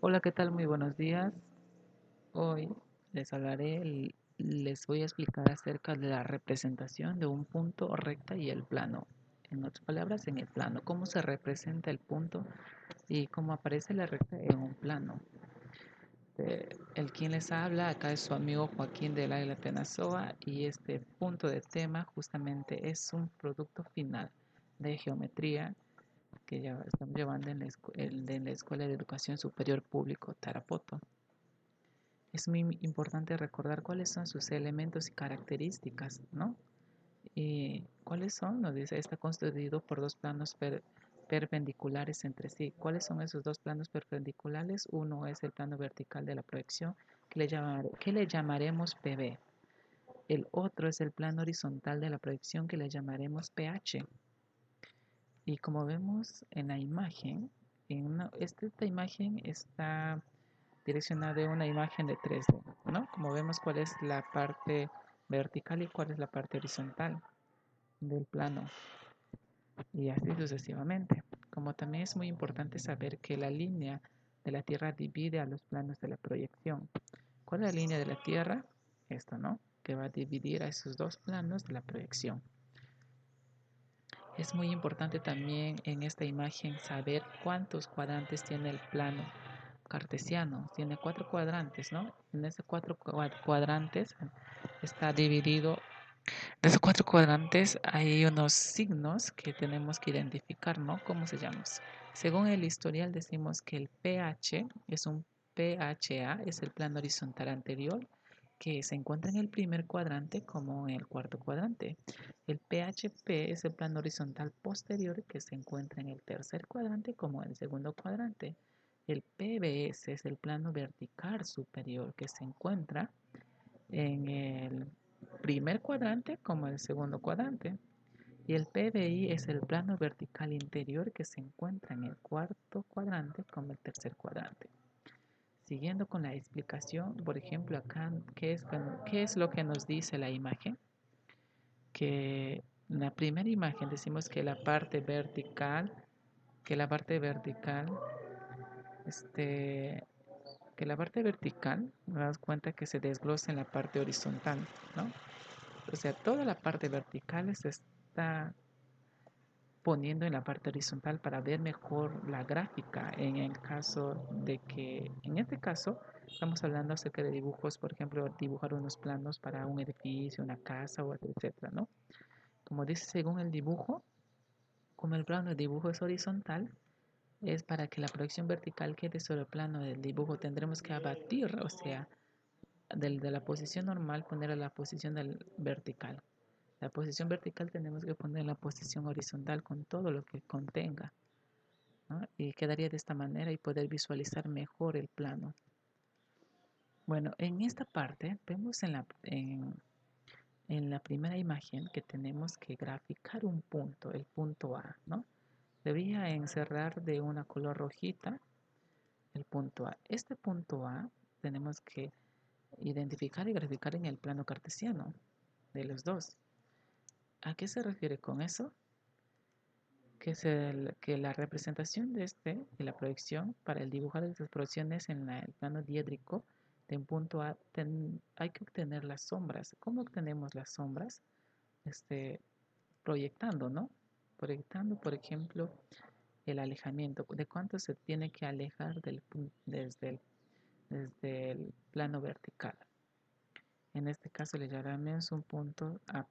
Hola, ¿qué tal? Muy buenos días. Hoy les voy a explicar acerca de la representación de un punto recta y el plano. En otras palabras, en el plano, cómo se representa el punto y cómo aparece la recta en un plano. El quien les habla acá es su amigo Joaquín del Águila Tenazoa y este punto de tema justamente es un producto final de geometría que ya estamos llevando en la Escuela de Educación Superior Público Tarapoto. Es muy importante recordar cuáles son sus elementos y características, ¿no? Y cuáles son, nos dice, está constituido por dos planos perpendiculares entre sí. ¿Cuáles son esos dos planos perpendiculares? Uno es el plano vertical de la proyección, que le llamaremos PB. El otro es el plano horizontal de la proyección, que le llamaremos PH. Y como vemos en la imagen, esta imagen está direccionada a una imagen de 3D, ¿no? Como vemos cuál es la parte vertical y cuál es la parte horizontal del plano y así sucesivamente. Como también es muy importante saber que la línea de la Tierra divide a los planos de la proyección. ¿Cuál es la línea de la Tierra? Esta, ¿no? Que va a dividir a esos dos planos de la proyección. Es muy importante también en esta imagen saber cuántos cuadrantes tiene el plano cartesiano. Tiene cuatro cuadrantes, ¿no? En esos cuatro cuadrantes está dividido. En esos cuatro cuadrantes hay unos signos que tenemos que identificar, ¿no? ¿Cómo se llaman? Según el historial decimos que el pH es un PHA, es el plano horizontal anterior, que se encuentra en el primer cuadrante como en el cuarto cuadrante. El PHP es el plano horizontal posterior, que se encuentra en el tercer cuadrante como en el segundo cuadrante. El PBS es el plano vertical superior, que se encuentra en el primer cuadrante como en el segundo cuadrante. Y el PBI es el plano vertical interior, que se encuentra en el cuarto cuadrante como el tercer cuadrante. Siguiendo con la explicación, por ejemplo, acá, qué es lo que nos dice la imagen? Que en la primera imagen decimos que la parte vertical, este, que la parte vertical, nos damos cuenta que se desglosa en la parte horizontal, ¿no? O sea, toda la parte vertical se está poniendo en la parte horizontal para ver mejor la gráfica en el caso de que, en este caso, estamos hablando acerca de dibujos, por ejemplo, dibujar unos planos para un edificio, una casa, o etcétera, ¿no? Como dice, según el dibujo, como el plano de dibujo es horizontal, es para que la proyección vertical quede sobre el plano del dibujo, tendremos que abatir, o sea, de la posición normal poner a la posición del vertical. La posición vertical tenemos que poner en la posición horizontal con todo lo que contenga, ¿no? Y quedaría de esta manera y poder visualizar mejor el plano. Bueno, en esta parte vemos en la primera imagen que tenemos que graficar un punto, el punto A, ¿no? Debía encerrar de una color rojita el punto A. Este punto A tenemos que identificar y graficar en el plano cartesiano de los dos. ¿A qué se refiere con eso? Que la representación de la proyección para el dibujar de estas proyecciones en el plano diédrico de un punto A hay que obtener las sombras. ¿Cómo obtenemos las sombras? Este, Proyectando, ¿no? Proyectando, por ejemplo, el alejamiento, de cuánto se tiene que alejar desde el plano vertical. En este caso le llamamos un punto A',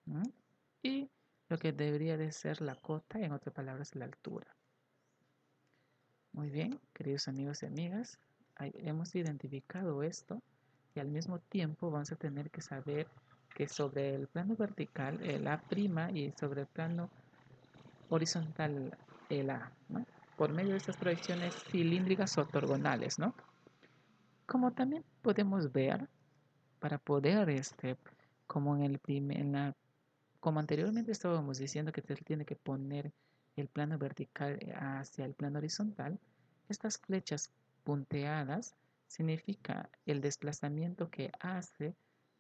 ¿no? Y lo que debería de ser la cota, en otras palabras, la altura. Muy bien, queridos amigos y amigas, hemos identificado esto y al mismo tiempo vamos a tener que saber que sobre el plano vertical, el A' y sobre el plano horizontal, el A, ¿no? Por medio de estas proyecciones cilíndricas ortogonales, ¿no? Como también podemos ver, para poder, como como anteriormente estábamos diciendo que se tiene que poner el plano vertical hacia el plano horizontal, estas flechas punteadas significa el desplazamiento que hace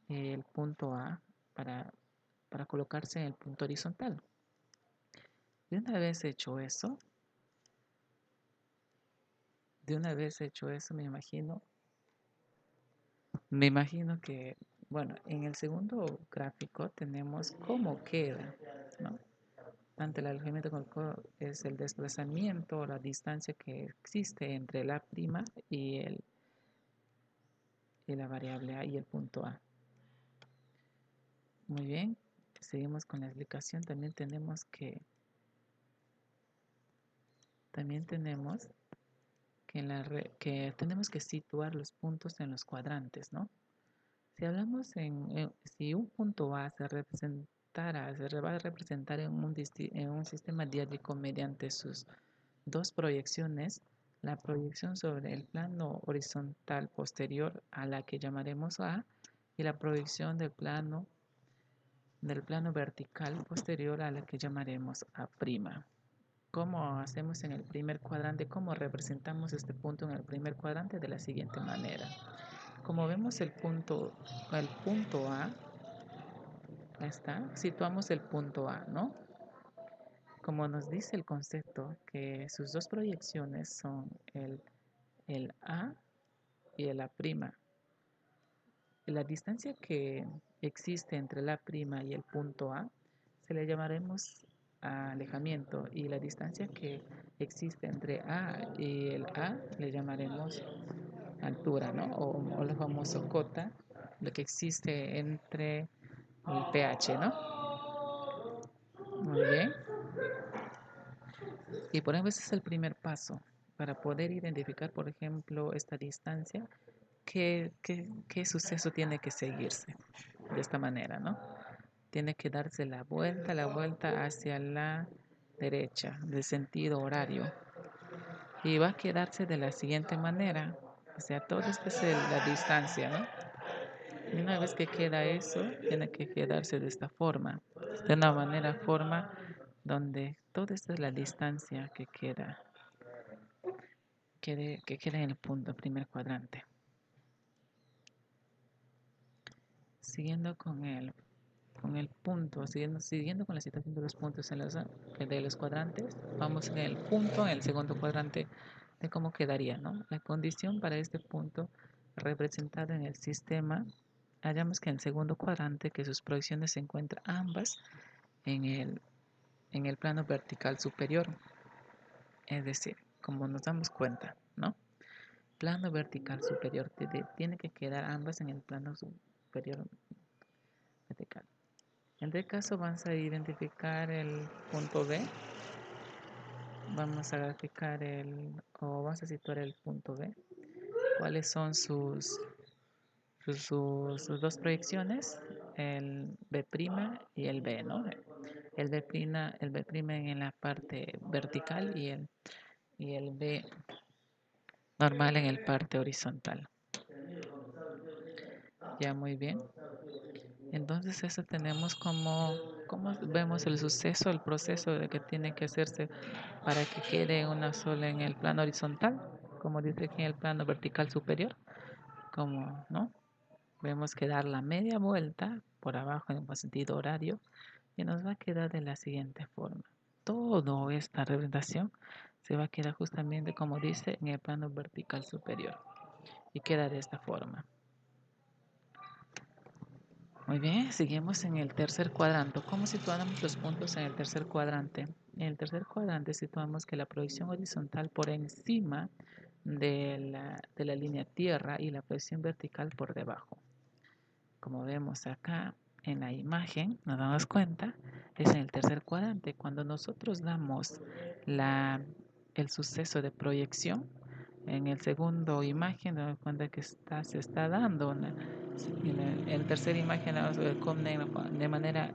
el punto A para, para colocarse en el punto horizontal. Y una vez hecho eso, de una vez hecho eso, me imagino que, bueno, en el segundo gráfico tenemos cómo queda, ¿no? Tanto el alojamiento como es el desplazamiento o la distancia que existe entre la prima y la variable a y el punto A. Muy bien, seguimos con la explicación. También tenemos que situar los puntos en los cuadrantes, ¿no? Si hablamos si un punto A va a representar en un sistema diádico mediante sus dos proyecciones, la proyección sobre el plano horizontal posterior a la que llamaremos A y la proyección del plano vertical posterior a la que llamaremos A'. ¿Cómo hacemos en el primer cuadrante? ¿Cómo representamos este punto en el primer cuadrante? De la siguiente manera. Como vemos el punto A, situamos el punto A, ¿no? Como nos dice el concepto que sus dos proyecciones son el A y el A'. La distancia que existe entre la prima y el punto A se le llamaremos alejamiento, y la distancia que existe entre A y el A le llamaremos altura, ¿no? O el famoso cota, lo que existe entre el pH, ¿no? Muy bien. Y por ejemplo, ese es el primer paso para poder identificar, por ejemplo, esta distancia. ¿Qué suceso tiene que seguirse? De esta manera, ¿no? Tiene que darse la vuelta hacia la derecha, de sentido horario. Y va a quedarse de la siguiente manera. O sea, todo esto es la distancia, ¿no? Y una vez que queda eso, tiene que quedarse de esta forma. De una forma donde toda esta es la distancia que queda en el punto, primer cuadrante. Siguiendo con el punto, siguiendo con la situación de los puntos de los cuadrantes, vamos en el punto, en el segundo cuadrante, de cómo quedaría, ¿no? La condición para este punto representado en el sistema, hallamos que en el segundo cuadrante, que sus proyecciones se encuentran ambas en el plano vertical superior. Es decir, como nos damos cuenta, ¿no? Plano vertical superior, tiene que quedar ambas en el plano superior vertical. En este caso vamos a identificar el punto B, vamos a graficar o vamos a situar el punto B. ¿Cuáles son sus dos proyecciones? El B' y el B, ¿no? El B' en la parte vertical y el B normal en el parte horizontal. Ya, muy bien. Entonces eso tenemos como vemos el suceso, el proceso de que tiene que hacerse para que quede una sola en el plano horizontal, como dice aquí en el plano vertical superior, como, ¿no? Vemos que dar la media vuelta por abajo en un sentido horario y nos va a quedar de la siguiente forma. Toda esta representación se va a quedar justamente como dice en el plano vertical superior y queda de esta forma. Muy bien, seguimos en el tercer cuadrante. ¿Cómo situamos los puntos en el tercer cuadrante? En el tercer cuadrante situamos que la proyección horizontal por encima de la línea tierra y la proyección vertical por debajo. Como vemos acá en la imagen, nos damos cuenta, es en el tercer cuadrante. Cuando nosotros damos el suceso de proyección, en el segundo imagen nos damos cuenta que se está dando en la tercera imagen vamos a ver de manera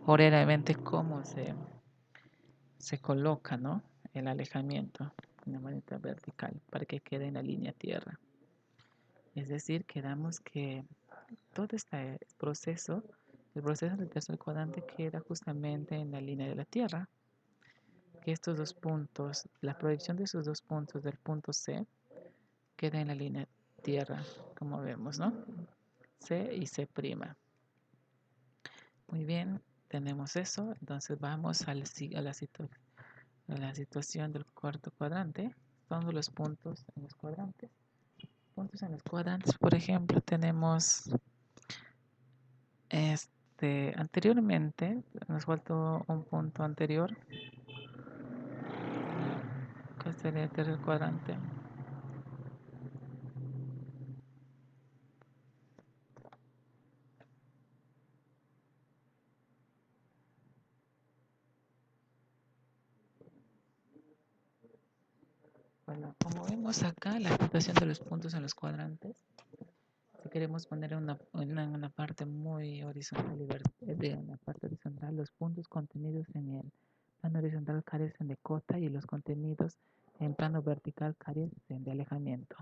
horariamente cómo se coloca, ¿no? El alejamiento de manera vertical para que quede en la línea tierra. Es decir, quedamos que todo este proceso, el proceso del tercer cuadrante queda justamente en la línea de la tierra. Que estos dos puntos, la proyección de esos dos puntos del punto C queda en la línea tierra, como vemos, ¿no? C y C'. Muy bien, tenemos eso. Entonces vamos a la situación del cuarto cuadrante. todos los puntos en los cuadrantes. Puntos en los cuadrantes, por ejemplo, tenemos anteriormente, nos faltó un punto anterior, que sería el tercer cuadrante. Bueno, como vemos acá, la situación de los puntos en los cuadrantes, si queremos poner una parte muy horizontal en la parte horizontal, los puntos contenidos en el plano horizontal carecen de cota y los contenidos en plano vertical carecen de alejamiento.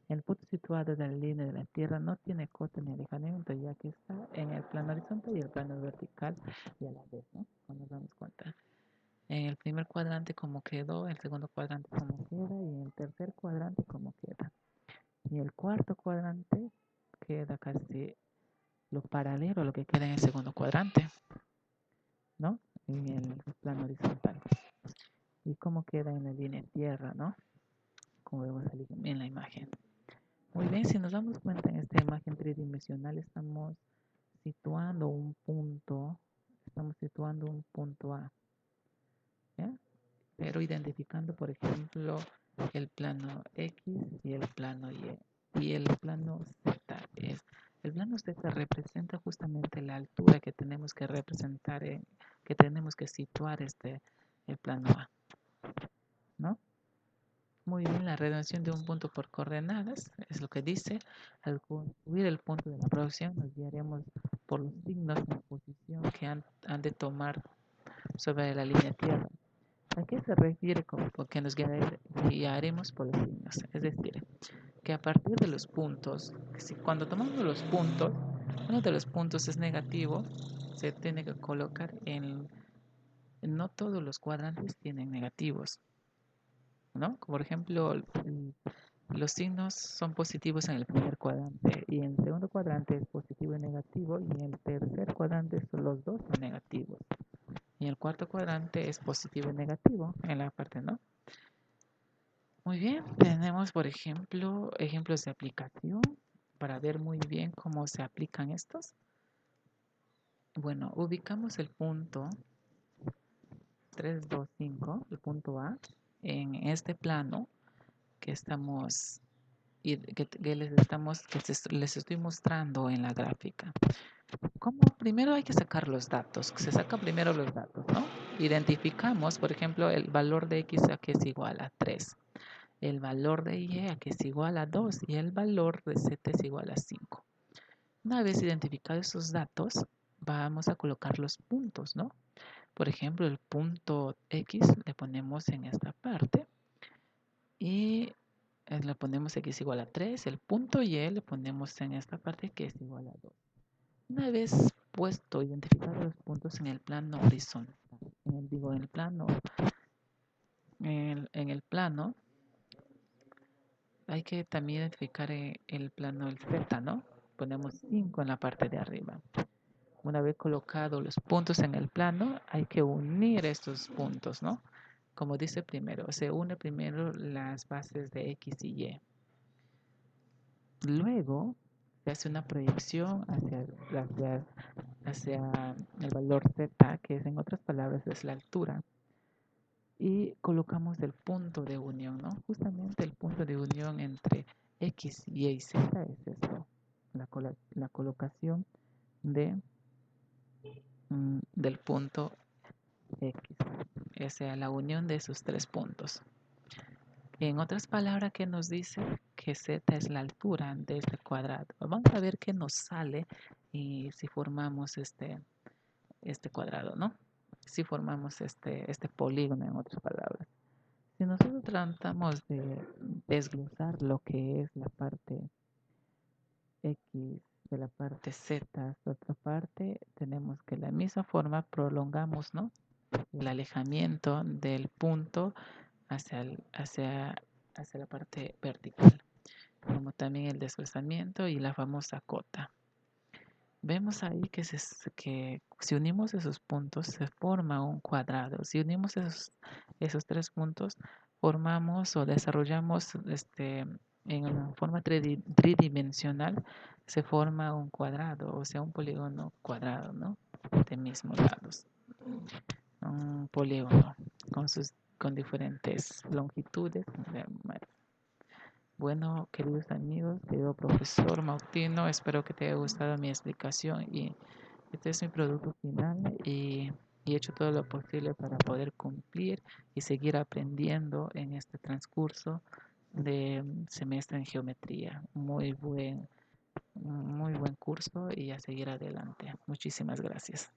El punto situado de la línea de la Tierra no tiene cota ni alejamiento, ya que está en el plano horizontal y el plano vertical y a la vez, ¿no? Cuando nos damos cuenta. En el primer cuadrante como quedó, el segundo cuadrante como queda y en el tercer cuadrante como queda. Y el cuarto cuadrante queda casi lo paralelo a lo que queda en el segundo cuadrante, ¿no? En el plano horizontal. Y cómo queda en la línea Tierra, ¿no? Como vemos en la imagen. Muy bien, si nos damos cuenta en esta imagen tridimensional estamos situando un punto A, ¿ya? Pero identificando, por ejemplo, el plano X y el plano Y. Y el plano Z el plano Z representa justamente la altura que tenemos que representar, que tenemos que situar el plano A, ¿no? Muy bien, la redención de un punto por coordenadas es lo que dice. Al construir el punto de la proyección nos guiaremos por los signos de posición que han de tomar sobre la línea tierra. ¿A qué se refiere con que nos guiaremos por los signos? Es decir, que a partir de los puntos, cuando tomamos los puntos, uno de los puntos es negativo, se tiene que colocar no todos los cuadrantes tienen negativos, ¿no? Por ejemplo, los signos son positivos en el primer cuadrante y en el segundo cuadrante es positivo y negativo y en el tercer cuadrante los dos son negativos. Y en el cuarto cuadrante es positivo y negativo en la parte, ¿no? Muy bien, tenemos por ejemplo ejemplos de aplicación para ver muy bien cómo se aplican estos. Bueno, ubicamos el punto 3, 2, 5, el punto A, en este plano que estamos y les estoy mostrando en la gráfica. Como primero hay que sacar los datos, se saca primero los datos, ¿no? Identificamos, por ejemplo, el valor de X a que es igual a 3, el valor de Y a que es igual a 2 y el valor de Z es igual a 5. Una vez identificados esos datos, vamos a colocar los puntos, ¿no? Por ejemplo, el punto X le ponemos en esta parte y le ponemos X igual a 3, el punto Y le ponemos en esta parte que es igual a 2. Una vez identificados los puntos en el plano horizontal, en el plano, hay que también identificar el plano del Z, ¿no? Ponemos 5 en la parte de arriba. Una vez colocados los puntos en el plano, hay que unir estos puntos, ¿no? Como dice primero, se une primero las bases de X y Y. Luego se hace una proyección hacia el valor Z, que es, en otras palabras es la altura. Y colocamos el punto de unión, ¿no? Justamente el punto de unión entre X, Y y Z es esto, la colocación del punto X, o sea, la unión de esos tres puntos. En otras palabras, ¿qué nos dice? Que Z es la altura de este cuadrado. Vamos a ver qué nos sale y si formamos este cuadrado, ¿no? Si formamos este polígono, en otras palabras. Si nosotros tratamos de desglosar lo que es la parte X de la parte Z, de otra parte, tenemos que de la misma forma prolongamos, ¿no? El alejamiento del punto hacia la parte vertical, como también el desplazamiento y la famosa cota. Vemos ahí que si unimos esos puntos se forma un cuadrado. Si unimos esos tres puntos formamos o desarrollamos en una forma tridimensional, se forma un cuadrado, o sea, un polígono cuadrado, ¿no? De mismos lados. Un polígono con diferentes longitudes. Bueno, queridos amigos, querido profesor Mautino, espero que te haya gustado mi explicación y este es mi producto final y he hecho todo lo posible para poder cumplir y seguir aprendiendo en este transcurso de semestre en geometría. Muy buen curso y a seguir adelante. Muchísimas gracias.